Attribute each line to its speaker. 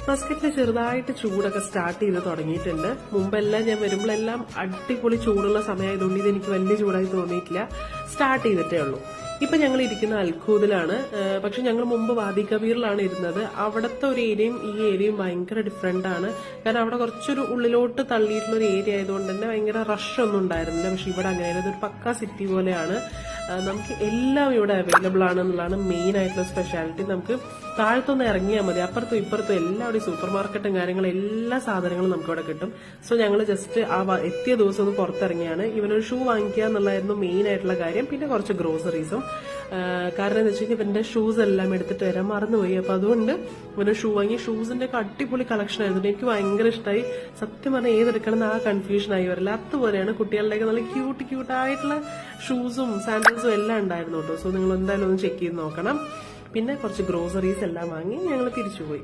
Speaker 1: മസ്കറ്റിൽ ചെറുതായിട്ട് ചൂടൊക്കെ സ്റ്റാർട്ട് ചെയ്ത് തുടങ്ങിയിട്ടുണ്ട്. മുമ്പെല്ലാം ഞാൻ വരുമ്പോഴെല്ലാം അടിപൊളി ചൂടുള്ള സമയമായതുകൊണ്ട് ഇതെനിക്ക് വലിയ ചൂടായി തോന്നിയിട്ടില്ല. സ്റ്റാർട്ട് ചെയ്തിട്ടേ ഉള്ളൂ. ഇപ്പൊ ഞങ്ങൾ ഇരിക്കുന്ന അൽഖൂദിലാണ്. പക്ഷെ ഞങ്ങൾ മുമ്പ് വാദി കബീറിലാണ് ഇരുന്നത്. അവിടുത്തെ ഒരു ഏരിയയും ഈ ഏരിയയും ഭയങ്കര ഡിഫറെന്റ് ആണ്. കാരണം അവിടെ കുറച്ചൊരു ഉള്ളിലോട്ട് തള്ളിയിട്ടുള്ള ഒരു ഏരിയ ആയതുകൊണ്ട് തന്നെ ഭയങ്കര റഷ് ഒന്നും ഉണ്ടായിരുന്നില്ല. പക്ഷെ ഇവിടെ അങ്ങനെയല്ല, ഇതൊരു പക്ക സിറ്റി പോലെയാണ്. നമുക്ക് എല്ലാം ഇവിടെ അവൈലബിൾ ആണെന്നുള്ളതാണ് മെയിൻ ആയിട്ടുള്ള സ്പെഷ്യാലിറ്റി. നമുക്ക് താഴത്തൊന്ന് ഇറങ്ങിയാൽ മതി, അപ്പുറത്തും ഇപ്പുറത്തും എല്ലാവരുടെയും സൂപ്പർ മാർക്കറ്റും കാര്യങ്ങളും എല്ലാ സാധനങ്ങളും നമുക്ക് ഇവിടെ കിട്ടും. സോ ഞങ്ങൾ ജസ്റ്റ് ആ എത്തിയ ദിവസം ഒന്ന് പുറത്തിറങ്ങിയാണ്. ഇവനൊരു ഷൂ വാങ്ങിക്കുക എന്നുള്ളതായിരുന്നു മെയിൻ ആയിട്ടുള്ള കാര്യം. പിന്നെ കുറച്ച് ഗ്രോസറീസും. കാരണം എന്താ വെച്ച് കഴിഞ്ഞാൽ ഇവന്റെ ഷൂസ് എല്ലാം എടുത്തിട്ട് വരാൻ മറന്നുപോയി. അപ്പൊ അതുകൊണ്ട് ഇവന് ഷൂ വാങ്ങി. ഷൂസിന്റെ ഒക്കെ അടിപൊളി കളക്ഷൻ ആയിരുന്നു. എനിക്ക് ഭയങ്കര ഇഷ്ടമായി. സത്യം പറഞ്ഞാൽ ഏതെടുക്കണം എന്ന് ആ കൺഫ്യൂഷൻ ആയി വരില്ല. അതുപോലെയാണ് കുട്ടികളുടെയൊക്കെ നല്ല ക്യൂട്ടായിട്ടുള്ള ഷൂസും സാൻഡൽസും എല്ലാം ഉണ്ടായിരുന്നു കേട്ടോ. സോ നിങ്ങൾ എന്തായാലും ഒന്ന് ചെക്ക് ചെയ്ത് നോക്കണം. പിന്നെ കുറച്ച് ഗ്രോസറീസ് എല്ലാം വാങ്ങി ഞങ്ങൾ തിരിച്ചുപോയി.